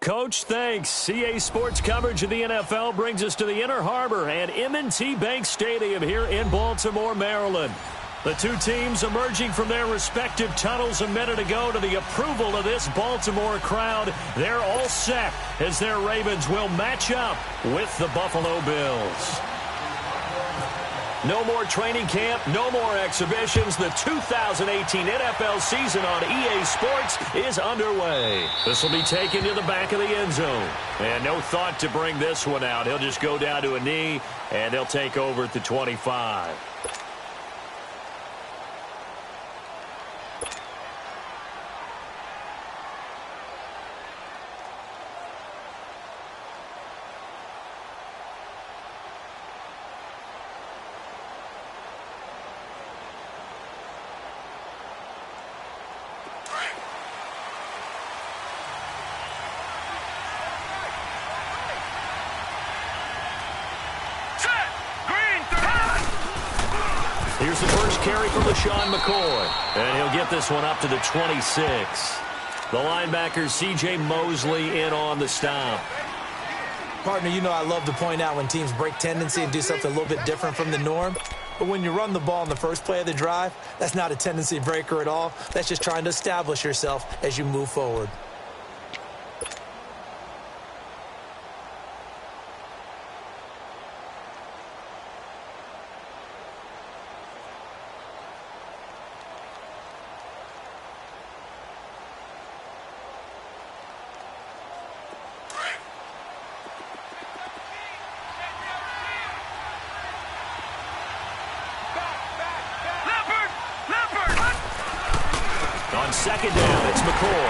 Coach. Thanks. CA Sports coverage of the NFL brings us to the Inner Harbor and M&T Bank Stadium here in Baltimore, Maryland. The two teams emerging from their respective tunnels a minute ago to the approval of this Baltimore crowd. They're all set as their Ravens will match up with the Buffalo Bills. No more training camp, no more exhibitions. The 2018 NFL season on EA Sports is underway. This will be taken to the back of the end zone. And no thought to bring this one out. He'll just go down to a knee, and they'll take over at the 25. Here's the first carry from LaShawn McCoy. And he'll get this one up to the 26. The linebacker, C.J. Mosley, in on the stop. Partner, you know I love to point out when teams break tendency and do something a little bit different from the norm. But when you run the ball in the first play of the drive, that's not a tendency breaker at all. That's just trying to establish yourself as you move forward. On second down, it's McCoy.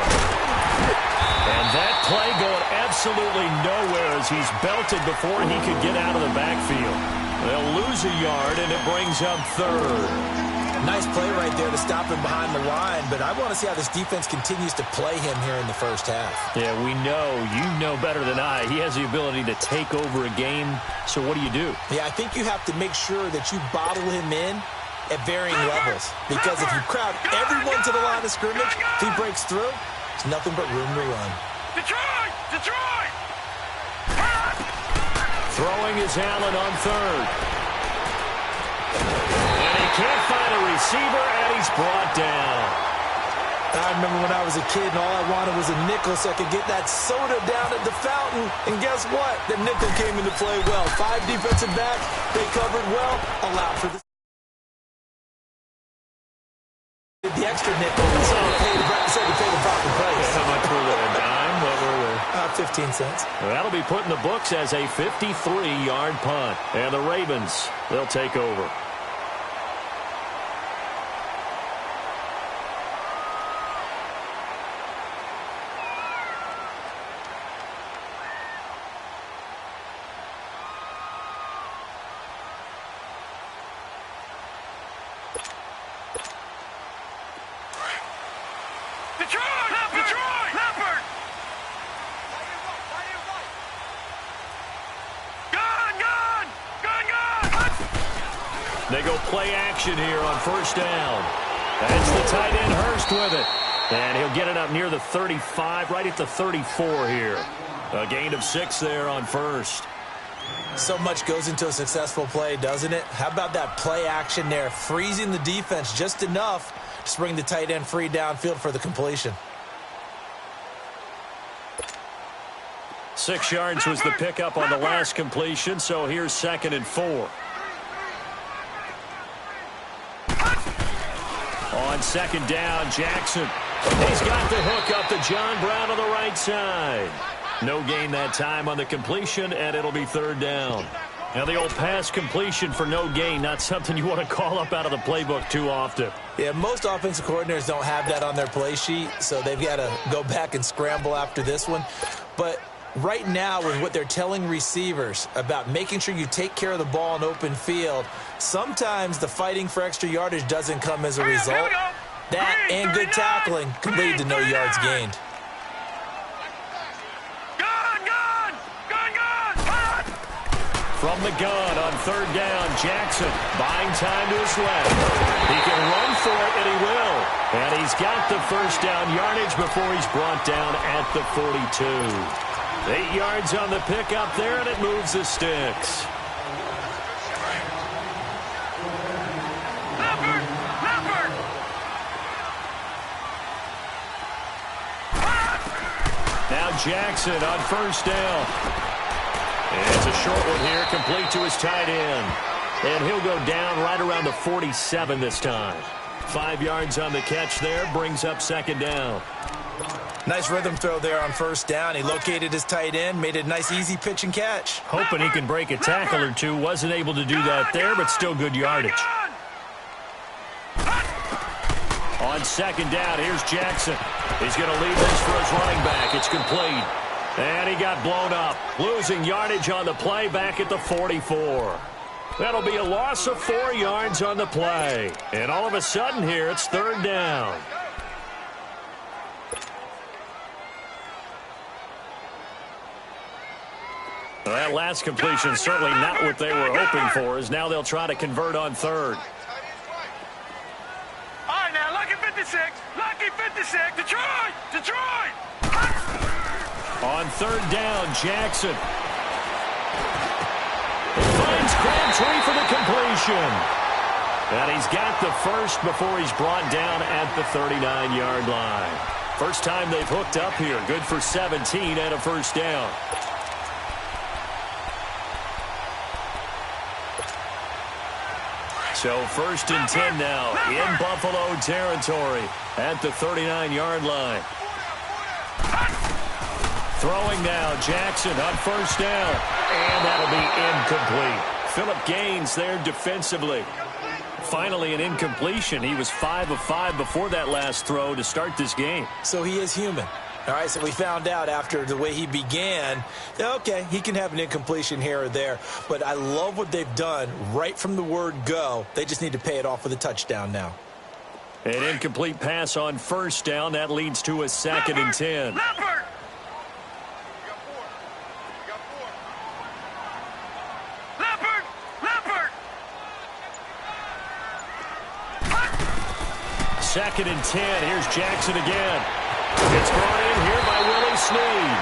And that play going absolutely nowhere as he's belted before he could get out of the backfield. They'll lose a yard, and it brings up third. Nice play right there to stop him behind the line, but I want to see how this defense continues to play him here in the first half. Yeah, we know. You know better than I. He has the ability to take over a game, so what do you do? Yeah, I think you have to make sure that you bottle him in at varying levels, because if you crowd everyone to the line of scrimmage, if he breaks through, there's nothing but room to run. Detroit! Detroit! Throwing is Allen on third. And he can't find a receiver, and he's brought down. I remember when I was a kid and all I wanted was a nickel so I could get that soda down at the fountain. And guess what? The nickel came into play well. 5 defensive backs, they covered well, allowed for the extra nickel. So pay the proper price. How much were they? A dime? What were they? 15 cents. That'll be put in the books as a 53-yard punt. And the Ravens, they'll take over. They go play action here on first down. That's the tight end Hurst with it. And he'll get it up near the 35, right at the 34 here. A gain of 6 there on first. So much goes into a successful play, doesn't it? How about that play action there, freezing the defense just enough to bring the tight end free downfield for the completion. 6 yards was the pickup on the last completion, so here's 2nd and 4. On second down, Jackson. He's got the hook up to John Brown on the right side. No gain that time on the completion, and it'll be 3rd down. Now, the old pass completion for no gain, not something you want to call up out of the playbook too often. Yeah, most offensive coordinators don't have that on their play sheet, so they've got to go back and scramble after this one. But right now, with what they're telling receivers about making sure you take care of the ball in open field, sometimes the fighting for extra yardage doesn't come as a result. That and good tackling can lead to no yards gained. From the gun on 3rd down, Jackson buying time to his left. He can run for it, and he will. And he's got the first down yardage before he's brought down at the 42. 8 yards on the pickup there, and it moves the sticks. Now Jackson on first down. And it's a short one here, complete to his tight end. And he'll go down right around the 47 this time. 5 yards on the catch there, brings up second down. Nice rhythm throw there on first down. He located his tight end, made it a nice easy pitch and catch. Hoping he can break a tackle or two. Wasn't able to do that there, but still good yardage. On second down, here's Jackson. He's going to leave this for his running back. It's complete. And he got blown up. Losing yardage on the play back at the 44. That'll be a loss of 4 yards on the play. And all of a sudden here, it's third down. Well, that last completion certainly not what they were hoping for, as now they'll try to convert on third. All right, now, lucky 56. Lucky 56. Detroit! Detroit! On third down, Jackson finds Crabtree for the completion. And he's got the first before he's brought down at the 39-yard line. First time they've hooked up here. Good for 17 and a first down. So first and 10 now in Buffalo territory at the 39-yard line. Throwing now, Jackson on first down. And that'll be incomplete. Phillip Gaines there defensively. Finally an incompletion. He was 5 of 5 before that last throw to start this game. So he is human. All right, so we found out after the way he began, okay, he can have an incompletion here or there. But I love what they've done right from the word go. They just need to pay it off with a touchdown now. An incomplete pass on first down. That leads to a second and 10. Leopard! Leopard! Leopard! Second and 10. Here's Jackson again. It's brought in here by Willie Snead.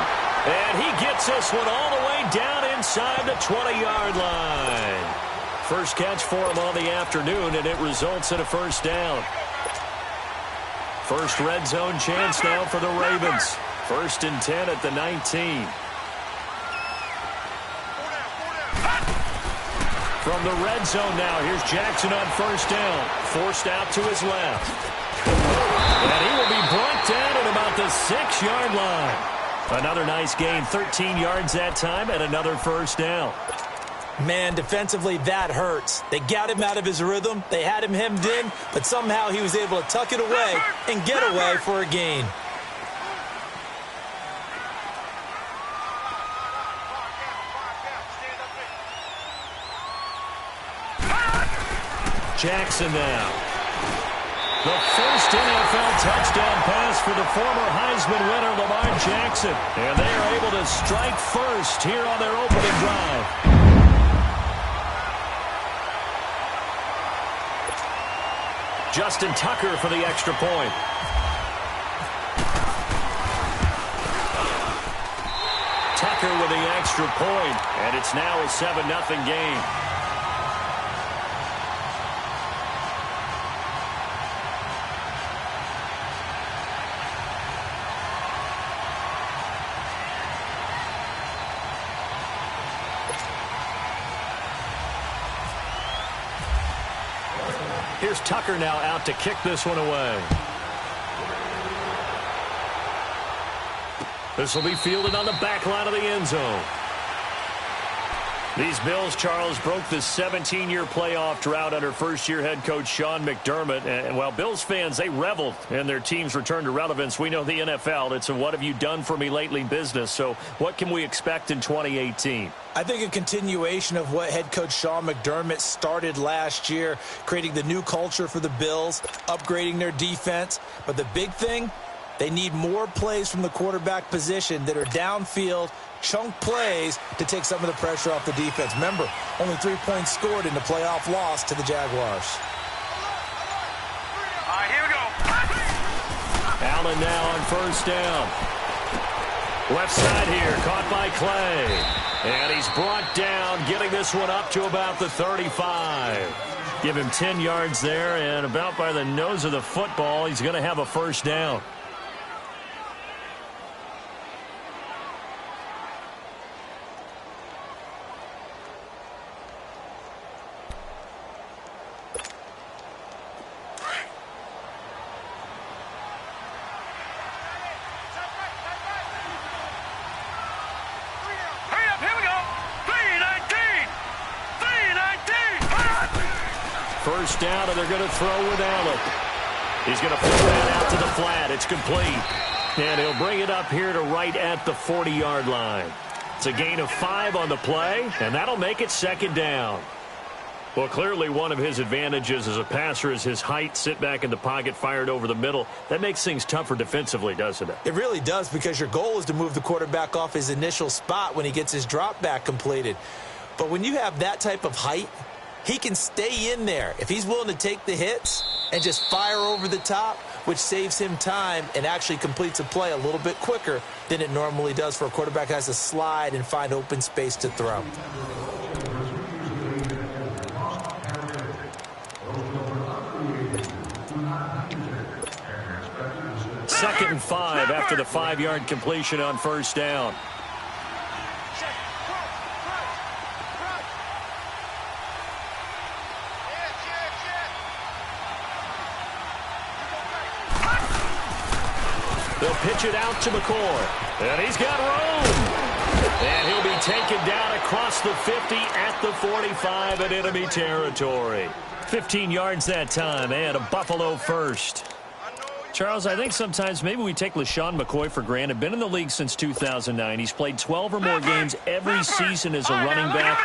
And he gets this one all the way down inside the 20-yard line. First catch for him on the afternoon, and it results in a first down. First red zone chance now for the Ravens. First and 10 at the 19. From the red zone now, here's Jackson on first down. Forced out to his left. And he will be brought down at about the 6-yard line. Another nice gain, 13 yards that time, and another first down. Man, defensively, that hurts. They got him out of his rhythm. They had him hemmed in, but somehow he was able to tuck it away and get away for a gain. Jackson now. The first NFL touchdown pass for the former Heisman winner, Lamar Jackson. And they are able to strike first here on their opening drive. Justin Tucker for the extra point. Tucker with the extra point, and it's now a 7-0 game. Here's Tucker now out to kick this one away. This will be fielded on the back line of the end zone. These Bills, Charles, broke the 17-year playoff drought under first-year head coach Sean McDermott. And while Bills fans, they reveled in their team's return to relevance. We know the NFL, it's a what have you done for me lately business. So what can we expect in 2018? I think a continuation of what head coach Sean McDermott started last year, creating the new culture for the Bills, upgrading their defense. But the big thing, they need more plays from the quarterback position that are downfield, chunk plays to take some of the pressure off the defense. Remember, only 3 points scored in the playoff loss to the Jaguars. All right, here we go. Allen now on first down. Left side here, caught by Clay. And he's brought down, getting this one up to about the 35. Give him 10 yards there, and about by the nose of the football, he's going to have a first down. First down, and they're going to throw with Allen. He's going to pull that out to the flat. It's complete. And he'll bring it up here to right at the 40-yard line. It's a gain of 5 on the play, and that'll make it second down. Well, clearly one of his advantages as a passer is his height. Sit back in the pocket, fired over the middle. That makes things tougher defensively, doesn't it? It really does, because your goal is to move the quarterback off his initial spot when he gets his drop back completed. But when you have that type of height, he can stay in there if he's willing to take the hits and just fire over the top, which saves him time and actually completes a play a little bit quicker than it normally does for a quarterback who has to slide and find open space to throw. Second and 5 after the 5-yard completion on first down. They'll pitch it out to McCoy. And he's got room. And he'll be taken down across the 50 at the 45 in enemy territory. 15 yards that time, and a Buffalo first. Charles, I think sometimes maybe we take LeSean McCoy for granted. Been in the league since 2009. He's played 12 or more games every season as a running back.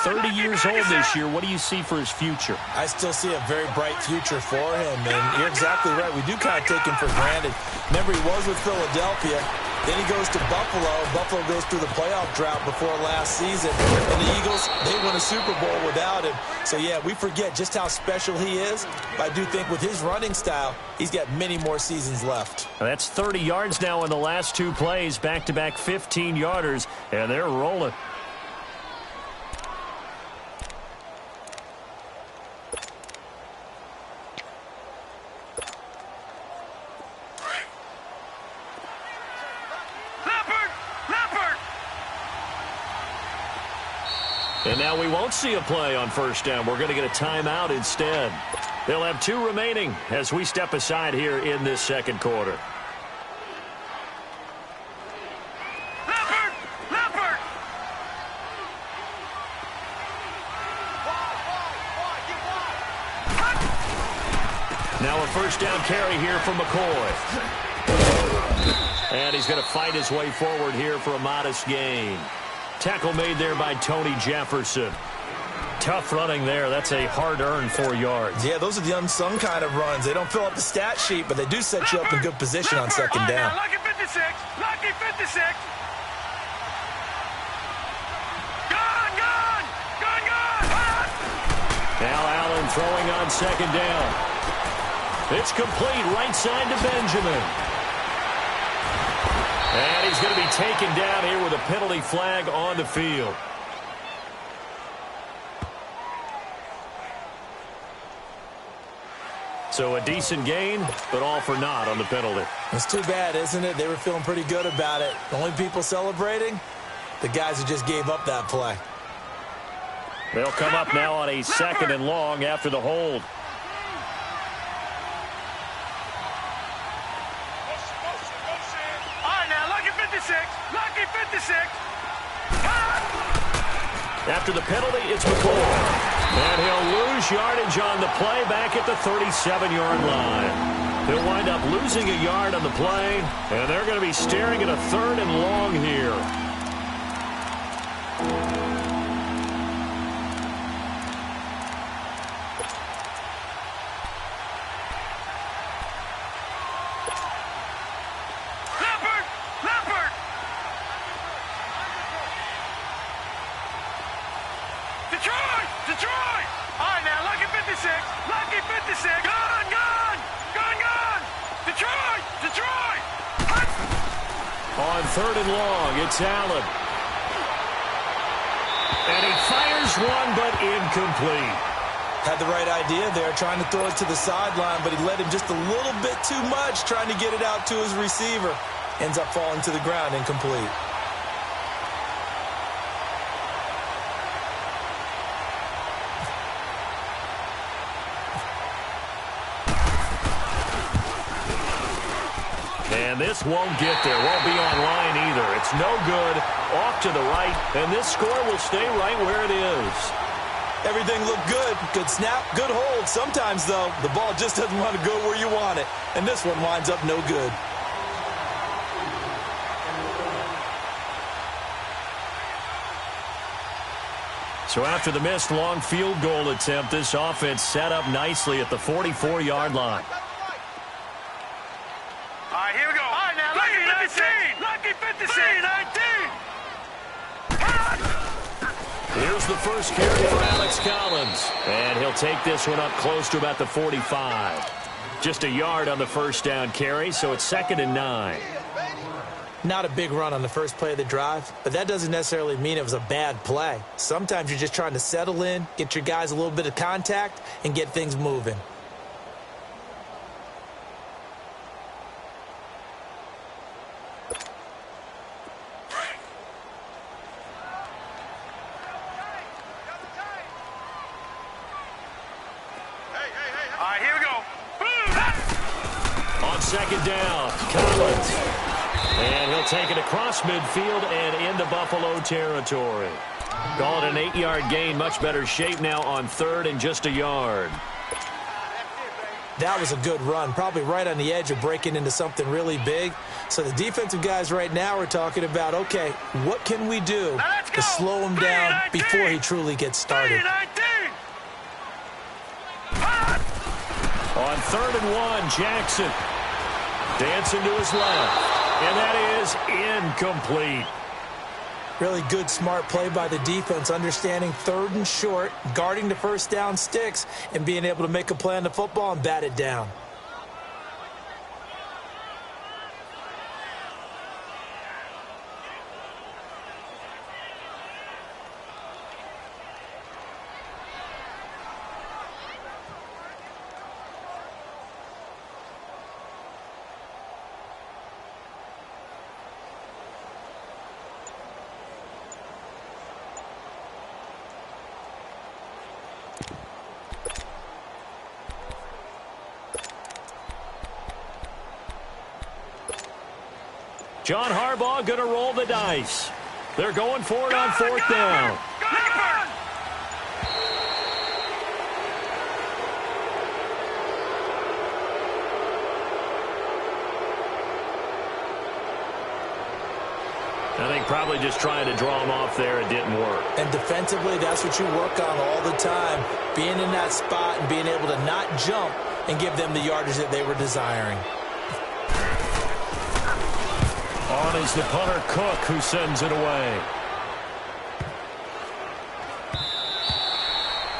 30 years old this year. What do you see for his future? I still see a very bright future for him, and you're exactly right. We do kind of take him for granted. Remember, he was with Philadelphia. Then he goes to Buffalo. Buffalo goes through the playoff drought before last season. And the Eagles, they won a Super Bowl without him. So, yeah, we forget just how special he is. But I do think with his running style, he's got many more seasons left. That's 30 yards now in the last 2 plays. Back-to-back 15-yarders, and they're rolling. And now we won't see a play on first down. We're going to get a timeout instead. They'll have 2 remaining as we step aside here in this second quarter. Leopard! Now a first down carry here from McCoy. And he's going to fight his way forward here for a modest gain. Tackle made there by Tony Jefferson. Tough running there. That's a hard-earned 4 yards. Yeah, those are the unsung kind of runs. They don't fill up the stat sheet, but they do set you up in good position on second down. Lucky 56! Lucky 56! Gone! Now Allen throwing on second down. It's complete right side to Benjamin. And he's going to be taken down here with a penalty flag on the field. So a decent gain, but all for naught on the penalty. It's too bad, isn't it? They were feeling pretty good about it. The only people celebrating, the guys who just gave up that play. They'll come up now on a second and long after the hold. Lucky 56! After the penalty, it's McCoy. And he'll lose yardage on the play back at the 37-yard line. He'll wind up losing a yard on the play, and they're going to be staring at a 3rd and long here. Detroit! All right, now, Lucky 56! Lucky 56! Gone! Detroit! On 3rd and long, it's Allen. And he fires one, but incomplete. Had the right idea there, trying to throw it to the sideline, but he led him just a little bit too much, trying to get it out to his receiver. Ends up falling to the ground, incomplete. And this won't get there. Won't be online either. It's no good. Off to the right. And this score will stay right where it is. Everything looked good. Good snap, good hold. Sometimes, though, the ball just doesn't want to go where you want it. And this one winds up no good. So after the missed long field goal attempt, this offense set up nicely at the 44-yard line. All right, here we go. All right, now, Lucky 56. Lucky 56. 19. Here's the first carry for Alex Collins. And he'll take this one up close to about the 45. Just a yard on the first down carry, so it's 2nd and 9. Not a big run on the first play of the drive, but that doesn't necessarily mean it was a bad play. Sometimes you're just trying to settle in, get your guys a little bit of contact, and get things moving. All right, here we go. On 2nd down, Collins. And he'll take it across midfield and into Buffalo territory. Call it an 8-yard gain. Much better shape now on 3rd and just a yard. That was a good run, probably right on the edge of breaking into something really big. So the defensive guys right now are talking about, okay, what can we do to slow him down before he truly gets started? On 3rd and 1, Jackson dancing to his left. And that is incomplete. Really good, smart play by the defense, understanding 3rd and short, guarding the first down sticks, and being able to make a play on the football and bat it down. John Harbaugh going to roll the dice. They're going for it on 4th down. I think probably just trying to draw him off there. It didn't work. And defensively, that's what you work on all the time. Being in that spot and being able to not jump and give them the yardage that they were desiring. On is the punter, Cook, who sends it away.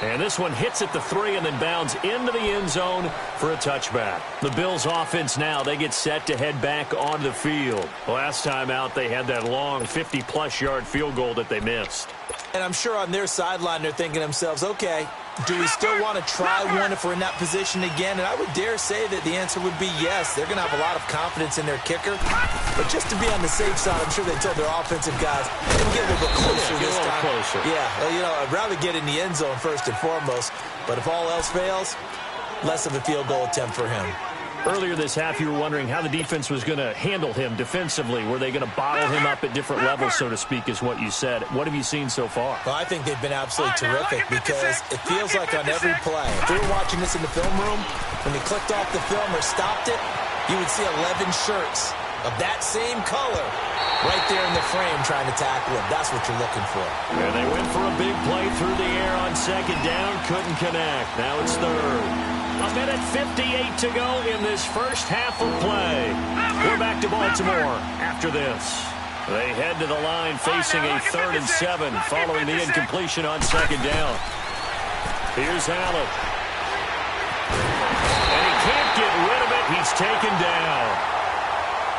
And this one hits at the 3 and then bounds into the end zone for a touchback. The Bills offense now, they get set to head back on the field. Last time out, they had that long 50-plus yard field goal that they missed. And I'm sure on their sideline, they're thinking to themselves, okay, do we still want to try one if we're in that position again? And I would dare say that the answer would be yes. They're going to have a lot of confidence in their kicker. But just to be on the safe side, I'm sure they told their offensive guys, can we get a little bit closer this time? Closer. Yeah, well, you know, I'd rather get in the end zone first and foremost. But if all else fails, less of a field goal attempt for him. Earlier this half, you were wondering how the defense was going to handle him defensively. Were they going to bottle him up at different levels, so to speak, is what you said. What have you seen so far? Well, I think they've been absolutely terrific because it feels like on every play, if we were watching this in the film room, when they clicked off the film or stopped it, you would see 11 shirts of that same color right there in the frame trying to tackle him. That's what you're looking for. And they went for a big play through the air on 2nd down. Couldn't connect. Now it's 3rd. A minute 58 to go in this first half of play. We're back to Baltimore after this. They head to the line facing a 3rd and 7 following the incompletion on 2nd down. Here's Allen. And he can't get rid of it. He's taken down.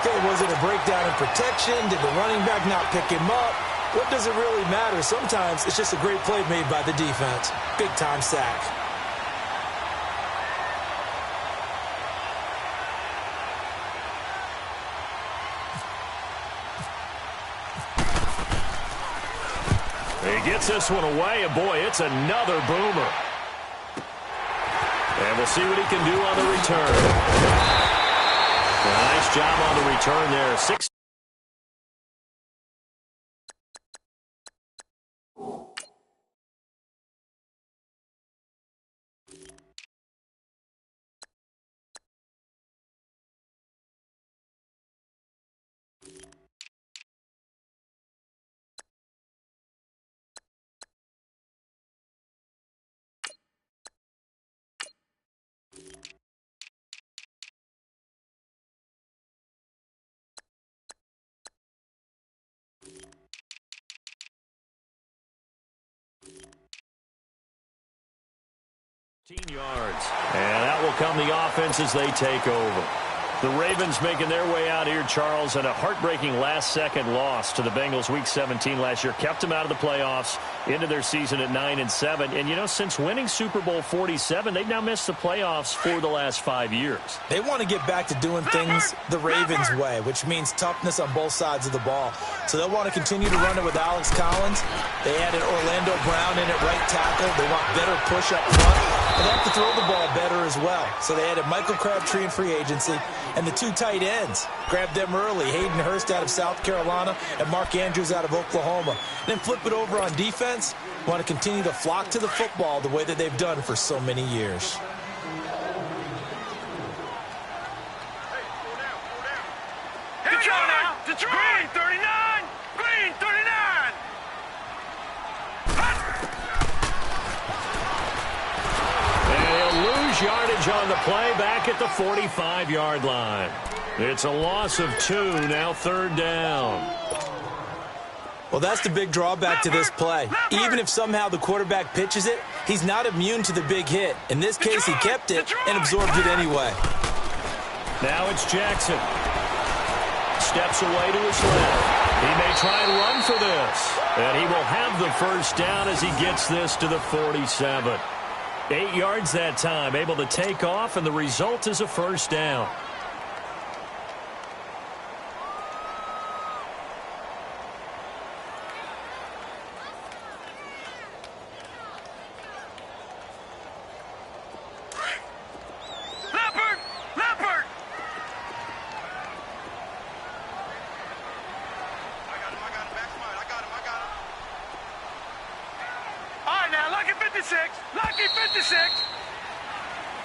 Okay, was it a breakdown in protection? Did the running back not pick him up? What does it really matter? Sometimes it's just a great play made by the defense. Big-time sack. He gets this one away, and boy, it's another boomer. And we'll see what he can do on the return. Nice job on the return there. 6. Yards. And that will come the offense as they take over. The Ravens making their way out here, Charles, and a heartbreaking last-second loss to the Bengals Week 17 last year. Kept them out of the playoffs into their season at 9-7. And, you know, since winning Super Bowl 47, they've now missed the playoffs for the last 5 years. They want to get back to doing things the Ravens way, which means toughness on both sides of the ball. So they'll want to continue to run it with Alex Collins. They added Orlando Brown in at right tackle. They want better push up front. But they have to throw the ball better as well. So they added Michael Crabtree in free agency. And the 2 tight ends, grabbed them early. Hayden Hurst out of South Carolina and Mark Andrews out of Oklahoma. And then flip it over on defense. Want to continue to flock to the football the way that they've done for so many years. Detroit! Green 39! Green 39! And he'll lose yardage on the play back at the 45-yard line. It's a loss of 2, now 3rd down. Well, that's the big drawback to this play. Even if somehow the quarterback pitches it, he's not immune to the big hit. In this case, he kept it and absorbed it anyway. Now it's Jackson. Steps away to his left. He may try and run for this. And he will have the first down as he gets this to the 47. 8 yards that time, able to take off, and the result is a first down. Lucky 56.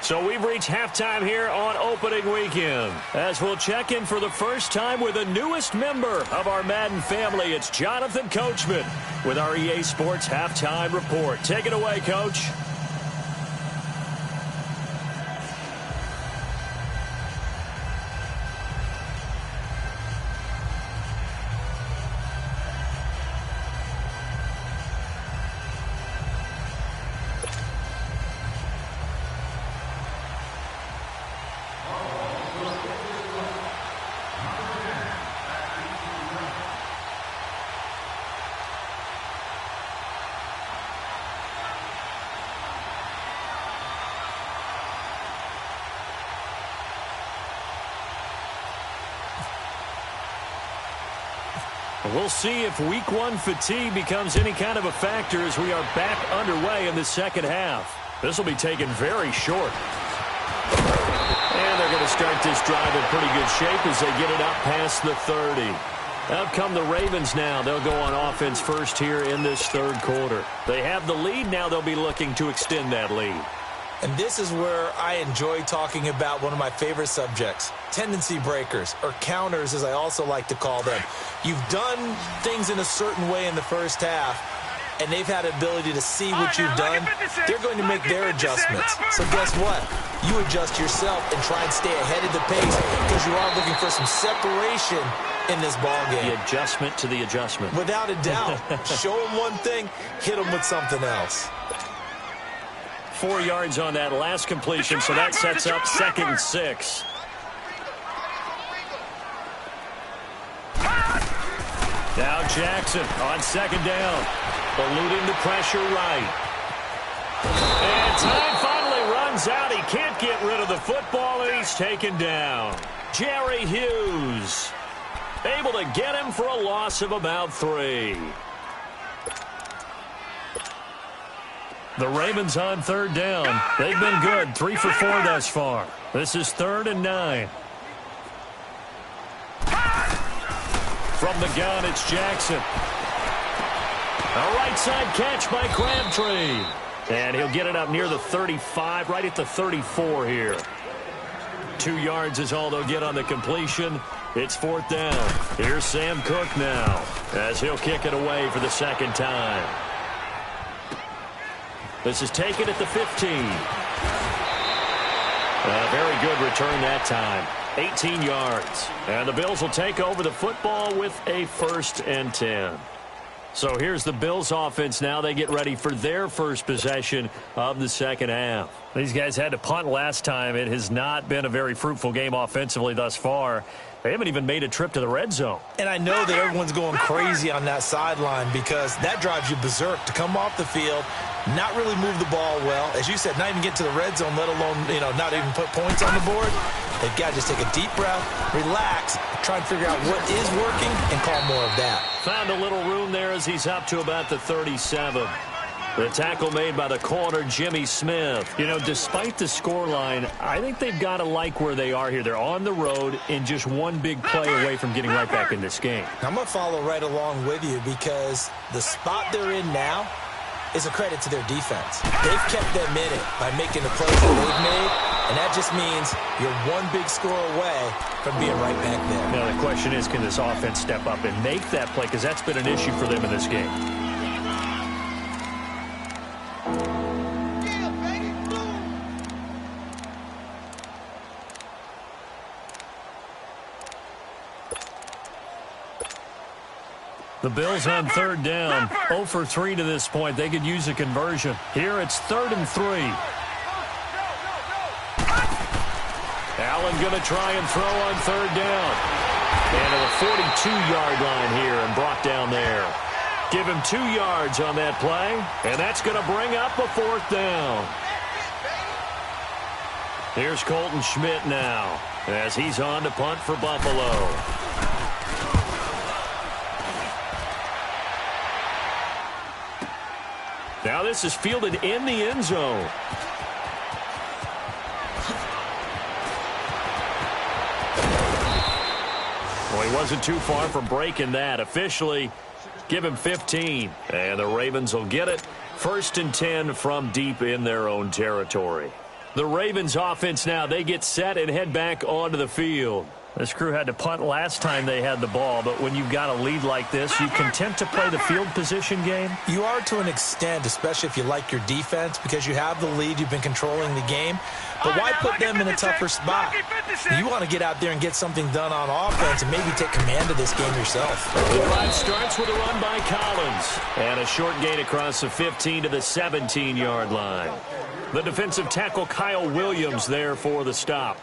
So we've reached halftime here on opening weekend. As we'll check in for the first time with the newest member of our Madden family, it's Jonathan Coachman with our EA Sports Halftime Report. Take it away, Coach. We'll see if week 1 fatigue becomes any kind of a factor as we are back underway in the second half. This will be taken very short. And they're going to start this drive in pretty good shape as they get it up past the 30. Out come the Ravens now. They'll go on offense first here in this third quarter. They have the lead. Now they'll be looking to extend that lead. And this is where I enjoy talking about one of my favorite subjects, tendency breakers, or counters as I also like to call them. You've done things in a certain way in the first half, and they've had the ability to see what you've done. They're going to make their adjustments. So guess what? You adjust yourself and try and stay ahead of the pace because you are looking for some separation in this ball game. The adjustment to the adjustment. Without a doubt. Show them one thing, hit them with something else. 4 yards on that last completion, so that sets up 2nd and 6. Now Jackson on second down. Eluding the pressure right. And time finally runs out. He can't get rid of the football, and he's taken down. Jerry Hughes able to get him for a loss of about 3. The Ravens on third down. They've been good, 3 for 4 thus far. This is 3rd and 9. From the gun, it's Jackson. A right side catch by Crabtree. And he'll get it up near the 35, right at the 34 here. 2 yards is all they'll get on the completion. It's 4th down. Here's Sam Cook now, as he'll kick it away for the second time. This is taken at the 15. A very good return that time. 18 yards. And the Bills will take over the football with a 1st and 10. So here's the Bills offense now. They get ready for their first possession of the second half. These guys had to punt last time. It has not been a very fruitful game offensively thus far. They haven't even made a trip to the red zone. And I know that everyone's going crazy on that sideline because that drives you berserk to come off the field, not really move the ball well. As you said, not even get to the red zone, let alone, not even put points on the board. They've got to just take a deep breath, relax, try and figure out what is working, and call more of that. Found a little room there as he's up to about the 37. The tackle made by the corner, Jimmy Smith. Despite the scoreline, I think they've got to like where they are here. They're on the road and just one big play away from getting right back in this game. I'm going to follow right along with you because the spot they're in now is a credit to their defense. They've kept them in it by making the plays that they've made, and that just means you're one big score away from being right back there. Now, the question is, can this offense step up and make that play? Because that's been an issue for them in this game. The Bills on third down, 0 for 3 to this point. They could use a conversion. Here it's 3rd and 3. Allen going to try and throw on third down. And to the 42-yard line here and brought down there. Give him 2 yards on that play, and that's going to bring up a 4th down. Here's Colton Schmidt now as he's on to punt for Buffalo. Now this is fielded in the end zone. Well, he wasn't too far from breaking that. Officially, give him 15. And the Ravens will get it. 1st and 10 from deep in their own territory. The Ravens offense now, they get set and head back onto the field. This crew had to punt last time they had the ball, but when you've got a lead like this, you content to play the field position game? You are to an extent, especially if you like your defense, because you have the lead, you've been controlling the game. But why put them in a tougher spot? You want to get out there and get something done on offense and maybe take command of this game yourself. The drive starts with a run by Collins. And a short gain across the 15 to the 17-yard line. The defensive tackle Kyle Williams there for the stop.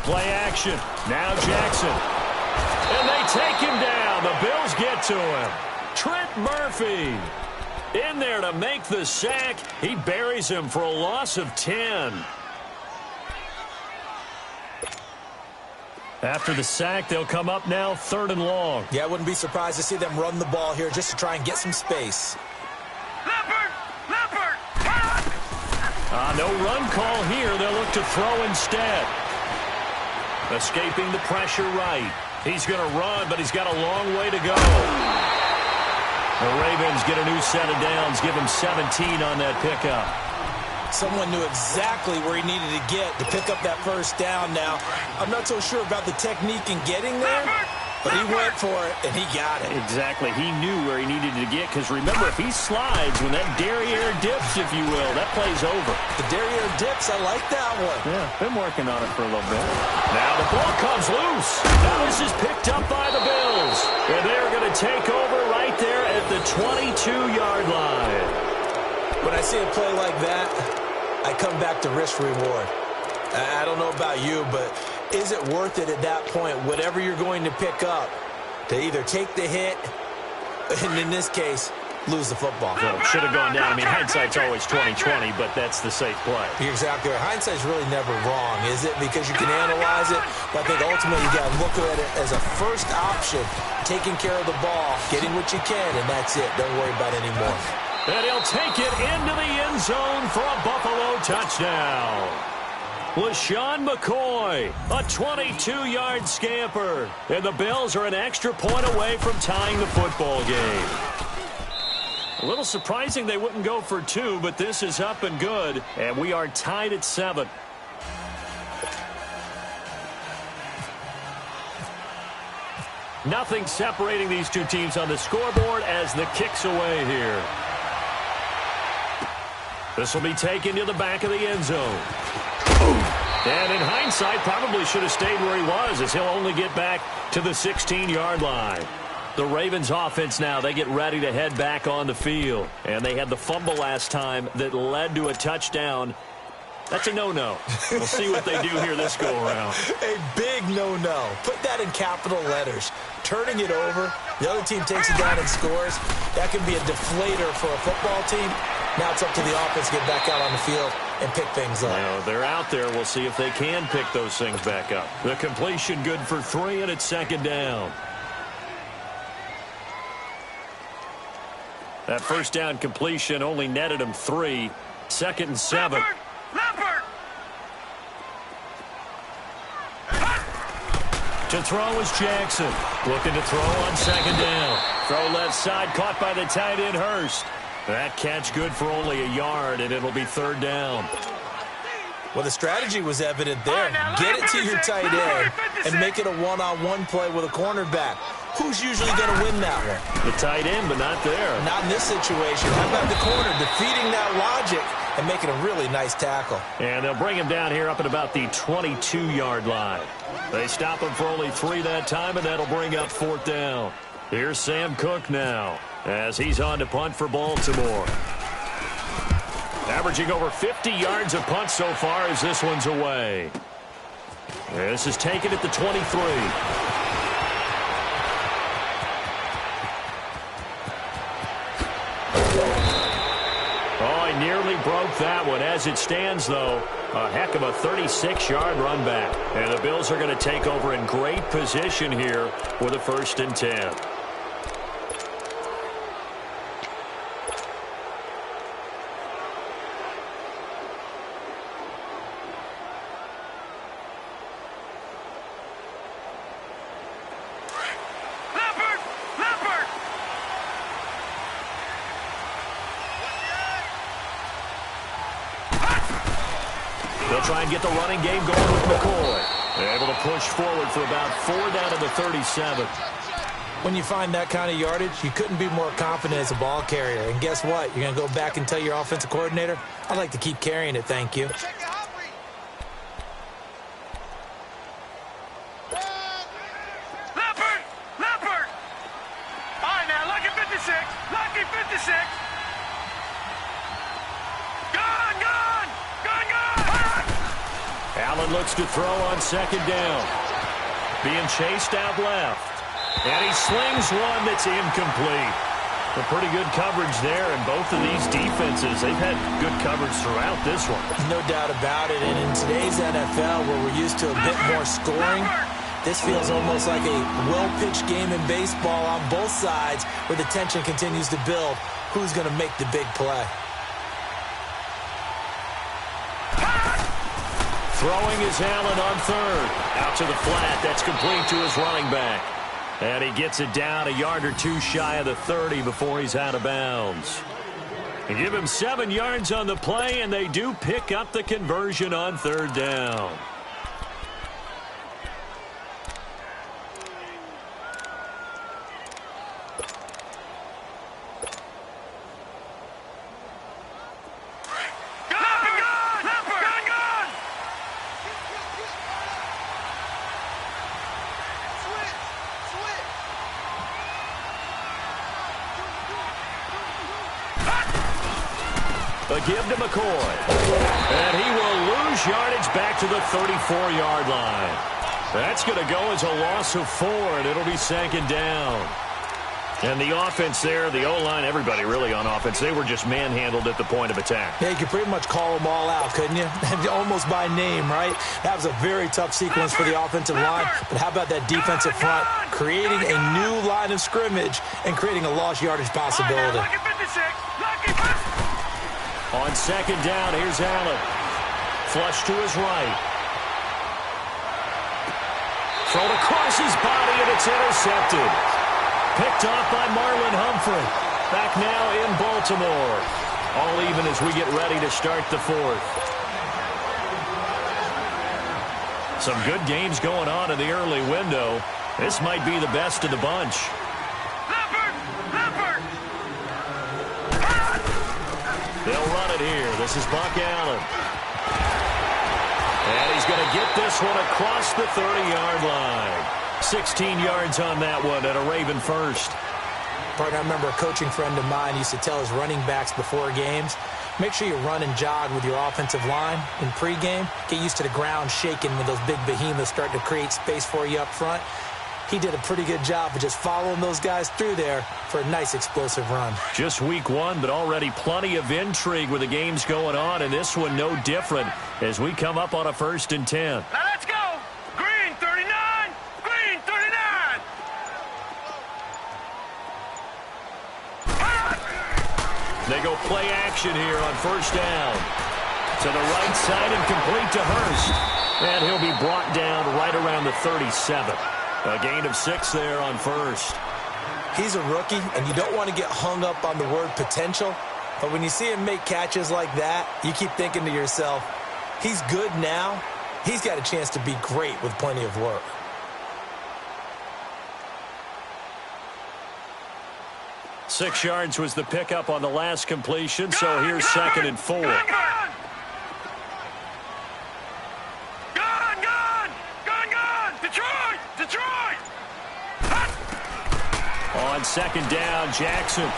Play action. Now Jackson. And they take him down. The Bills get to him. Trent Murphy in there to make the sack. He buries him for a loss of 10. After the sack, they'll come up now 3rd and long. Yeah, I wouldn't be surprised to see them run the ball here just to try and get some space. No run call here. They'll look to throw instead. Escaping the pressure right. He's going to run, but he's got a long way to go. The Ravens get a new set of downs. Give him 17 on that pickup. Someone knew exactly where he needed to get to pick up that 1st down now. I'm not so sure about the technique in getting there, But he went for it, and he got it. Exactly. He knew where he needed to get, because remember, if he slides, when that derriere dips, if you will, that play's over. The derriere dips, I like that one. Yeah, been working on it for a little bit. Now the ball comes loose. Now this is picked up by the Bills. And they're going to take over right there at the 22-yard line. When I see a play like that, I come back to risk-reward. I don't know about you, but is it worth it at that point, whatever you're going to pick up, to either take the hit, and in this case, lose the football? So it should have gone down. I mean, hindsight's always 20/20, but that's the safe play. You're exactly right. Hindsight's really never wrong, is it? Because you can analyze it, but I think ultimately you got to look at it as a first option, taking care of the ball, getting what you can, and that's it. Don't worry about any more. And he'll take it into the end zone for a Buffalo touchdown. LaShawn McCoy, a 22-yard scamper. And the Bills are an extra point away from tying the football game. A little surprising they wouldn't go for two, but this is up and good. And we are tied at 7. Nothing separating these two teams on the scoreboard as the kick's away here. This will be taken to the back of the end zone. And in hindsight, probably should have stayed where he was, as he'll only get back to the 16-yard line. The Ravens offense now, they get ready to head back on the field. And they had the fumble last time that led to a touchdown. That's a no-no. We'll see what they do here this go-around. A big no-no. Put that in capital letters. Turning it over, the other team takes it down and scores. That can be a deflator for a football team. Now it's up to the offense to get back out on the field and pick things up. Now, they're out there. We'll see if they can pick those things back up. The completion good for 3, and it's second down. That first down completion only netted him 3. 2nd and 7. Leopard! To throw is Jackson. Looking to throw on 2nd down. Throw left side, caught by the tight end Hurst. That catch good for only a yard, and it'll be 3rd down. Well, the strategy was evident there. Get it to your tight end and make it a one-on-one play with a cornerback. Who's usually going to win that one? The tight end, but not there. Not in this situation. How about the corner defeating that logic and making a really nice tackle? And they'll bring him down here up at about the 22-yard line. They stop him for only 3 that time, and that'll bring up 4th down. Here's Sam Cook now as he's on to punt for Baltimore. Averaging over 50 yards a punt so far as this one's away. This is taken at the 23. Oh, he nearly broke that one. As it stands, though, a heck of a 36-yard run back. And the Bills are going to take over in great position here with a 1st and 10. Try and get the running game going with McCoy. Able to push forward for about 4 down to the 37. When you find that kind of yardage, you couldn't be more confident as a ball carrier. And guess what? You're going to go back and tell your offensive coordinator, I'd like to keep carrying it, thank you. Leopard! Leopard! All right, now, lucky 56. Lucky 56. Gone, gone! Gone, gone! Allen looks to throw on 2nd down. Being chased out left. And he slings one that's incomplete. A pretty good coverage there, and both of these defenses, they've had good coverage throughout this one. No doubt about it, and in today's NFL, where we're used to a bit more scoring, this feels almost like a well-pitched game in baseball on both sides, where the tension continues to build. Who's going to make the big play? Throwing is Allen on 3rd. Out to the flat. That's complete to his running back. And he gets it down a yard or 2 shy of the 30 before he's out of bounds. They give him 7 yards on the play, and they do pick up the conversion on 3rd down. A give to McCoy. And he will lose yardage back to the 34-yard line. That's going to go as a loss of 4, and it'll be second down. And the offense there, the O-line, everybody really on offense, they were just manhandled at the point of attack. Yeah, you could pretty much call them all out, couldn't you? Almost by name, right? That was a very tough sequence for the offensive line. But how about that defensive front creating a new line of scrimmage and creating a lost yardage possibility? On second down, here's Allen. Flush to his right. Thrown across his body, and it's intercepted. Picked off by Marlon Humphrey. Back now in Baltimore. All even as we get ready to start the fourth. Some good games going on in the early window. This might be the best of the bunch. They'll run it here. This is Buck Allen. And he's going to get this one across the 30-yard line. 16 yards on that one and a Raven first. Partner, I remember a coaching friend of mine used to tell his running backs before games, make sure you run and jog with your offensive line in pregame. Get used to the ground shaking when those big behemoths start to create space for you up front. He did a pretty good job of just following those guys through there for a nice explosive run. Just week 1, but already plenty of intrigue with the games going on, and this one no different as we come up on a 1st and 10. Now let's go. Green 39. Green 39. They go play action here on 1st down. To the right side and complete to Hurst. And he'll be brought down right around the 37. A gain of 6 there on 1st. He's a rookie, and you don't want to get hung up on the word potential. But when you see him make catches like that, you keep thinking to yourself, he's good now. He's got a chance to be great with plenty of work. Six yards was the pickup on the last completion, so here's 2nd and 4. On 2nd down, Jackson.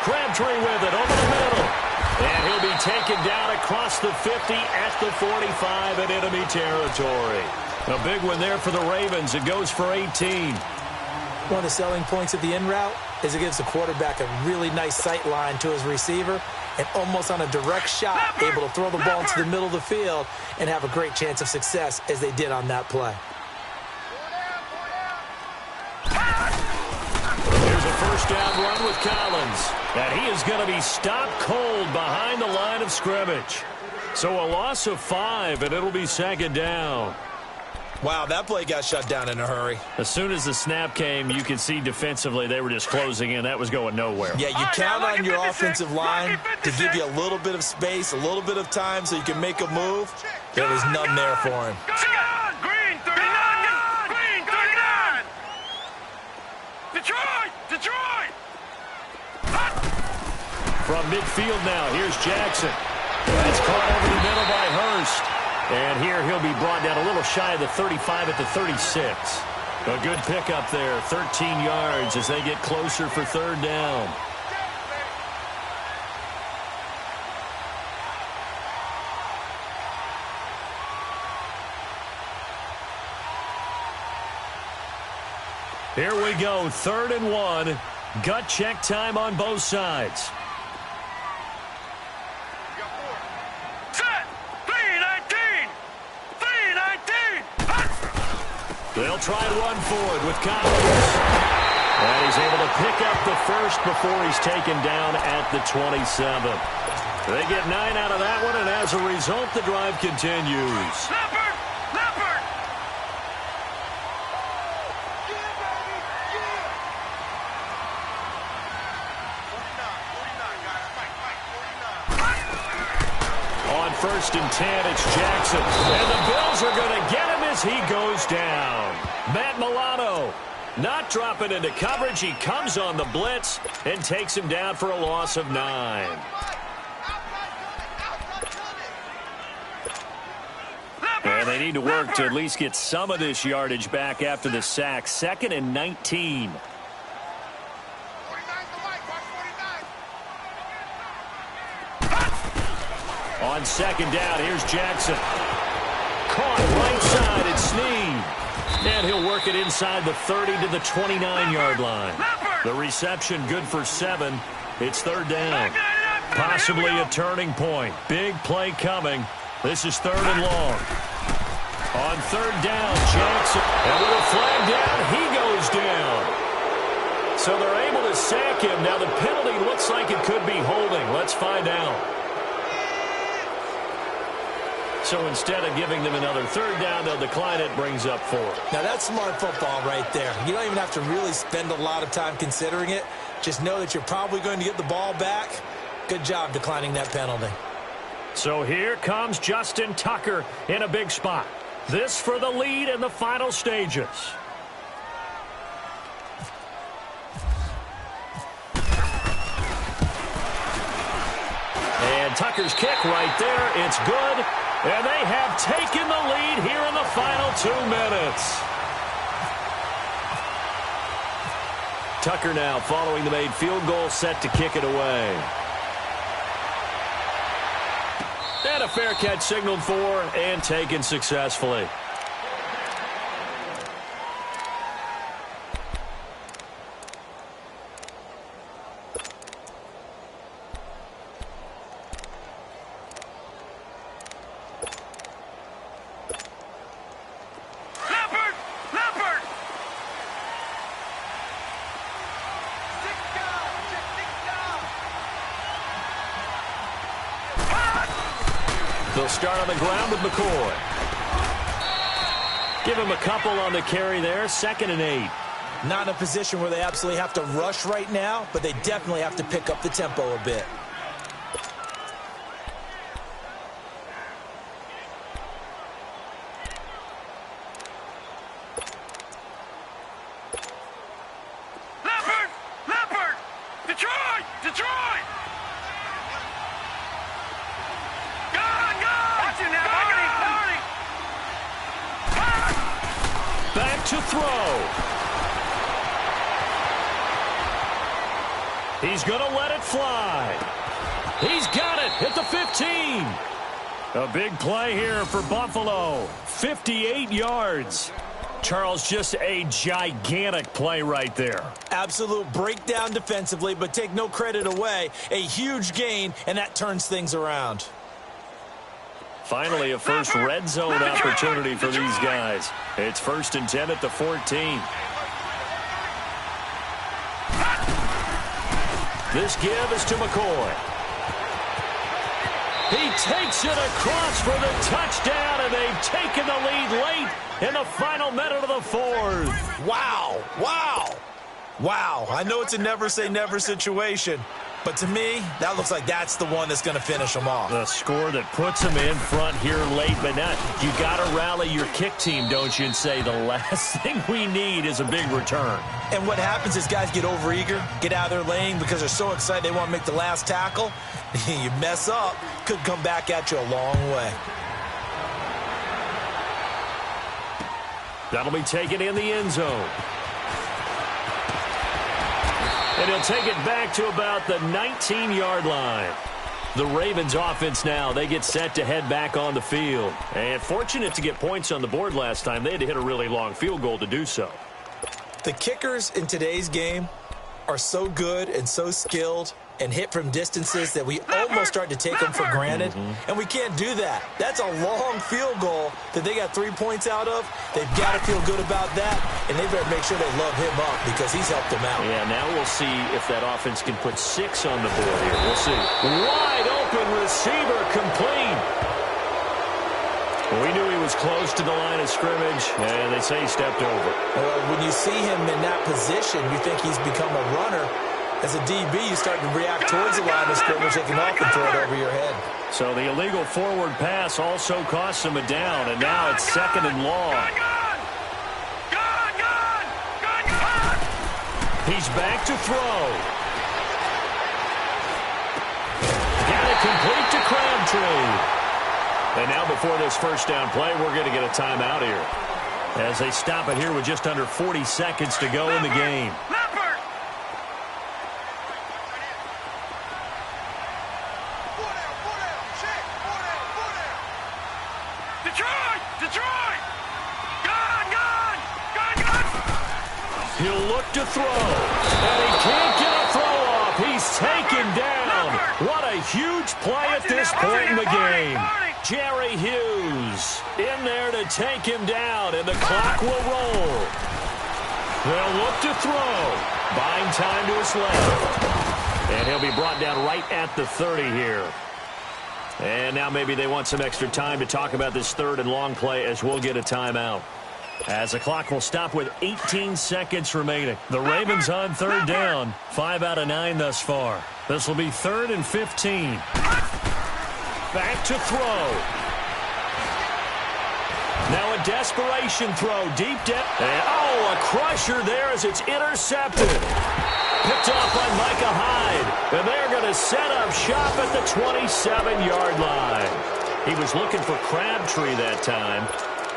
Crabtree with it over the middle. And he'll be taken down across the 50 at the 45 in enemy territory. A big one there for the Ravens. It goes for 18. One of the selling points of the in route is it gives the quarterback a really nice sight line to his receiver and almost on a direct shot able to throw the ball into the middle of the field and have a great chance of success as they did on that play. Here's a 1st down run with Collins. And he is going to be stopped cold behind the line of scrimmage. So a loss of 5, and it'll be 2nd down. Wow, that play got shut down in a hurry. As soon as the snap came, you could see defensively they were just closing in. That was going nowhere. Yeah, you count on your offensive line to give you a little bit of space, a little bit of time so you can make a move. There was none there for him. Green 39. Green 39. Detroit. Detroit. From midfield now, here's Jackson. It's caught over the middle by Hurst. And here he'll be brought down a little shy of the 35 at the 36. A good pickup there, 13 yards as they get closer for 3rd down. Here we go, 3rd and 1. Gut check time on both sides. They'll try run forward with Collins. And he's able to pick up the 1st before he's taken down at the 27. They get 9 out of that one, and as a result, the drive continues. Leopard! Leopard! On 1st and 10, it's Jackson. And the Bills are going to get him as he goes down. Matt Milano not dropping into coverage. He comes on the blitz and takes him down for a loss of 9. And they need to work to at least get some of this yardage back after the sack. 2nd and 19. On second down, here's Jackson. Caught right side, it's Snead. And he'll work it inside the 30 to the 29-yard line. The reception good for 7. It's third down. Possibly a turning point. Big play coming. This is third and long. On third down, Jackson. And with a flag down, he goes down. So they're able to sack him. Now the penalty looks like it could be holding. Let's find out. So instead of giving them another third down, they'll decline it, brings up 4. Now that's smart football right there. You don't even have to really spend a lot of time considering it. Just know that you're probably going to get the ball back. Good job declining that penalty. So here comes Justin Tucker in a big spot. This for the lead in the final stages. And Tucker's kick right there. It's good. And they have taken the lead here in the final 2 minutes. Tucker now following the made field goal, set to kick it away. And a fair catch signaled for and taken successfully. They'll start on the ground with McCoy. Give him a couple on the carry there. 2nd and 8. Not in a position where they absolutely have to rush right now, but they definitely have to pick up the tempo a bit. Leopard! Detroit! Back to throw. He's going to let it fly. He's got it at the 15. A big play here for Buffalo. 58 yards. Charles, just a gigantic play right there. Absolute breakdown defensively, but take no credit away. A huge gain, and that turns things around. Finally, a first red zone opportunity for these guys. It's 1st and 10 at the 14. This give is to McCoy. He takes it across for the touchdown, and they've taken the lead late in the final minute of the 4th. Wow. Wow. Wow. I know it's a never-say-never situation, but to me, that looks like that's the one that's going to finish them off. The score that puts them in front here late, but now you got to rally your kick team, don't you, and say the last thing we need is a big return. And what happens is guys get overeager, get out of their lane because they're so excited they want to make the last tackle. You mess up, could come back at you a long way. That'll be taken in the end zone. And he'll take it back to about the 19-yard line. The Ravens offense now, they get set to head back on the field. And fortunate to get points on the board last time. They had to hit a really long field goal to do so. The kickers in today's game are so good and so skilled and hit from distances that we almost start to take them for granted. And we can't do that. That's a long field goal that they got 3 points out of. They've got to feel good about that, and they better make sure they love him up because he's helped them out. Yeah, now we'll see if that offense can put 6 on the board here. We'll see. Wide open receiver complete. Well, we knew he was close to the line of scrimmage, and they say he stepped over. Well, when you see him in that position, you think he's become a runner. As a DB, you start to react towards the line of scrimmage, they can often throw it over your head. So the illegal forward pass also costs him a down, and now it's 2nd and long. He's back to throw. Got it complete to Crabtree. And now before this first down play, we're going to get a timeout here. As they stop it here with just under 40 seconds to go in the game. Detroit! Detroit! Gone! Gone! Gone! Gone! He'll look to throw, and he can't get a throw off. He's taken down. What a huge play at this point in the game. Jerry Hughes in there to take him down, and the clock will roll. They'll look to throw. Buying time to his left. And he'll be brought down right at the 30 here. And now maybe they want some extra time to talk about this third and long play as we'll get a timeout. As the clock will stop with 18 seconds remaining. The Ravens on third down. 5 out of 9 thus far. This will be 3rd and 15. Back to throw. Now a desperation throw. Deep down. And, oh, a crusher there as it's intercepted. Picked off by Micah Hyde. And they're going to set up shop at the 27-yard line. He was looking for Crabtree that time.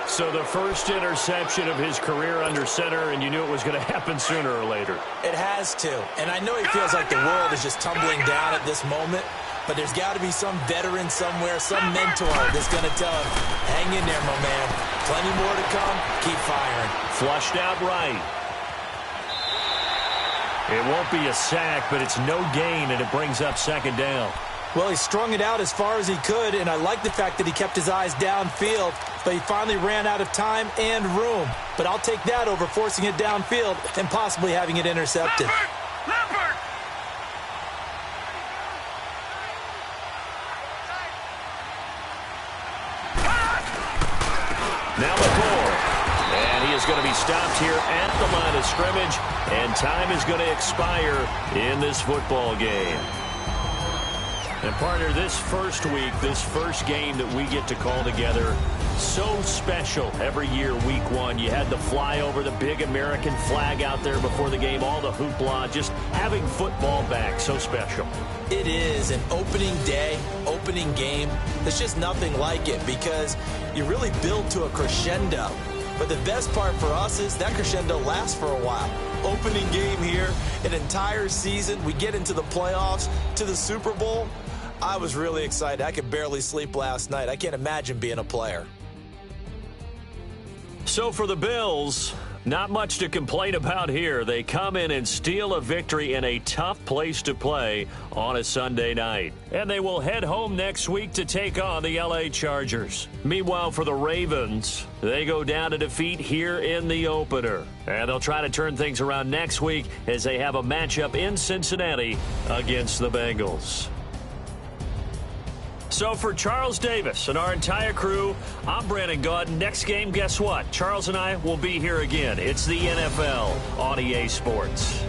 So the first interception of his career under center, and you knew it was going to happen sooner or later. It has to. And I know he feels like the world is just tumbling down at this moment, but there's got to be some veteran somewhere, some mentor that's going to tell him, hang in there, my man. Plenty more to come. Keep firing. Flushed out right. It won't be a sack, but it's no gain, and it brings up 2nd down. Well, he strung it out as far as he could, and I like the fact that he kept his eyes downfield, but he finally ran out of time and room. But I'll take that over forcing it downfield and possibly having it intercepted. Leopard! Now McCord. And he is going to be stopped here at the line of scrimmage, and time is going to expire in this football game. And partner, this first week, this first game that we get to call together, so special every year, week 1. You had the flyover, the big American flag out there before the game, all the hoopla, just having football back, so special. It is an opening day, opening game. There's just nothing like it because you really build to a crescendo. But the best part for us is that crescendo lasts for a while. Opening game here, an entire season. We get into the playoffs, to the Super Bowl. I was really excited. I could barely sleep last night. I can't imagine being a player. So for the Bills, not much to complain about here. They come in and steal a victory in a tough place to play on a Sunday night. And they will head home next week to take on the LA Chargers. Meanwhile, for the Ravens, they go down to defeat here in the opener. And they'll try to turn things around next week as they have a matchup in Cincinnati against the Bengals. So for Charles Davis and our entire crew, I'm Brandon Gaudin. Next game, guess what? Charles and I will be here again. It's the NFL on EA Sports.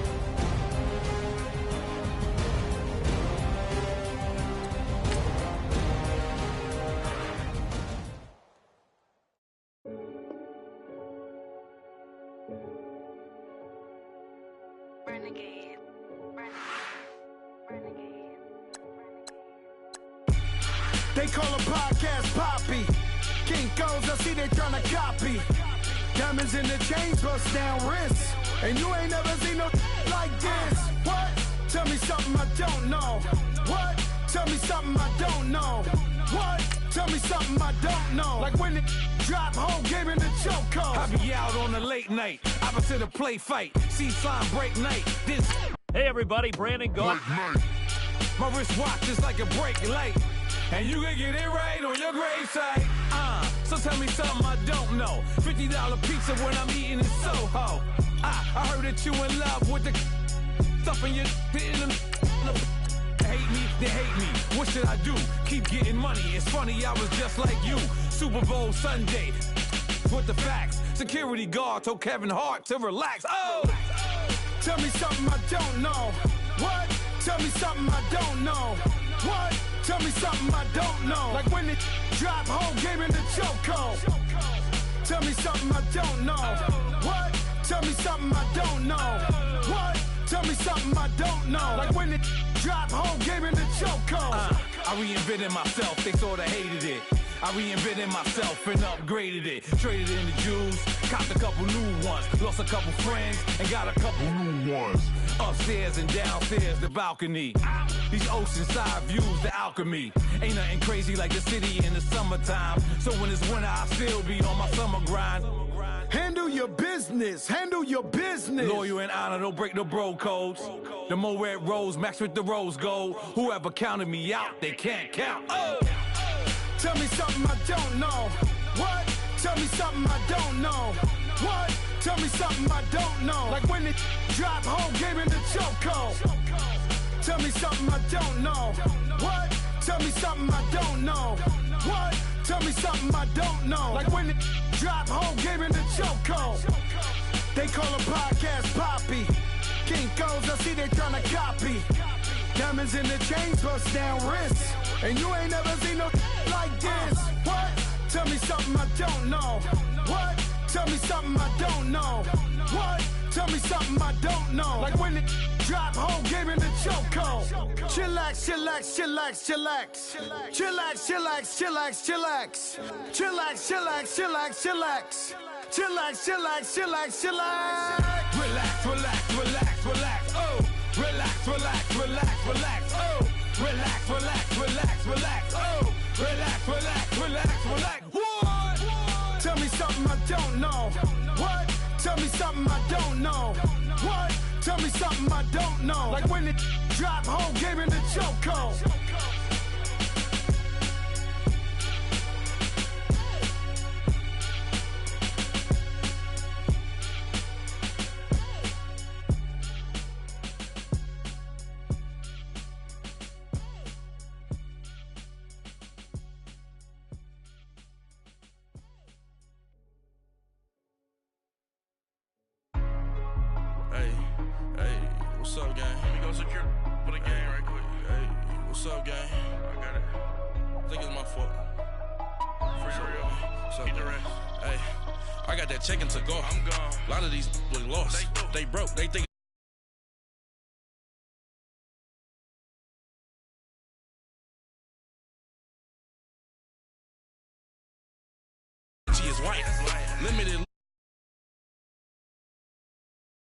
They call a podcast Poppy. Kinkos, I see they tryna copy. Diamonds in the chains, bust down wrists. And you ain't never seen no like this. What? Tell me something I don't know. What? Tell me something I don't know. What? Tell me something I don't know. Like when it drop, whole game in the chokehold. I be out on a late night, opposite a play fight. See slime break night. This. Hey everybody, Brandon Gaudin. My wristwatch is like a brake light. And you can get it right on your gravesite. So tell me something I don't know. $50 pizza when I'm eating in Soho. I heard that you in love with the stuff in your in them. Hate me, they hate me. What should I do? Keep getting money. It's funny, I was just like you. Super Bowl Sunday. With the facts. Security guard told Kevin Hart to relax. Oh! Tell me something I don't know. What? Tell me something I don't know. What? Tell me something I don't know. Like when it drop, whole game in the chokehold. Tell me something I don't know. What? Tell me something I don't know. What? Tell me something I don't know. Like when it drop, whole game in the chokehold. I reinvented myself, they sorta hated it. I reinvented myself and upgraded it. Traded in the jewels, copped a couple new ones. Lost a couple friends and got a couple new ones. Upstairs and downstairs, the balcony. These oceanside views, the alchemy. Ain't nothing crazy like the city in the summertime. So when it's winter, I still be on my summer grind. Handle your business. Handle your business. Loyal and honor, don't break the bro codes. The more red rose, max with the rose gold. Whoever counted me out, they can't count. Oh! Tell me something I don't know. What? Tell me something I don't know. What? Tell me something I don't know. Like when it drop whole game in the chokehold. Tell me something I don't know. What? Tell me something I don't know. What? Tell me something I don't know. Like when it drop whole game in the chokehold. They call a podcast Poppy. Kinkos, I see they tryna copy. Diamonds in the chains, bust down wrists. And you ain't never seen no like this. What? Tell me something I don't know. What? Tell me something I don't know. What? Tell me something I don't know. Like when it drop whole game in the chokehold. Chillax, chillax, chillax, chillax. Chillax, chillax, chillax, chillax. Chillax, chillax, chillax, chillax. Chillax, chillax, chillax, chillax. Relax, relax, relax, relax, oh. Relax, relax, relax, relax, oh. Relax, relax, relax, relax, oh. Relax, relax, relax, relax. What? Tell me something I don't know. What? Tell me something I don't know. What? Tell me something I don't know. Like when it drop whole game in the chokehold. What's up, gang? Let me go secure for the game right quick. Hey, what's up, gang? I got it. I think it's my fault. For real. What's up, Get the gang? rest. Hey, I got that chicken to go. I'm gone. A lot of these look lost. They broke. They think she is white. Limited.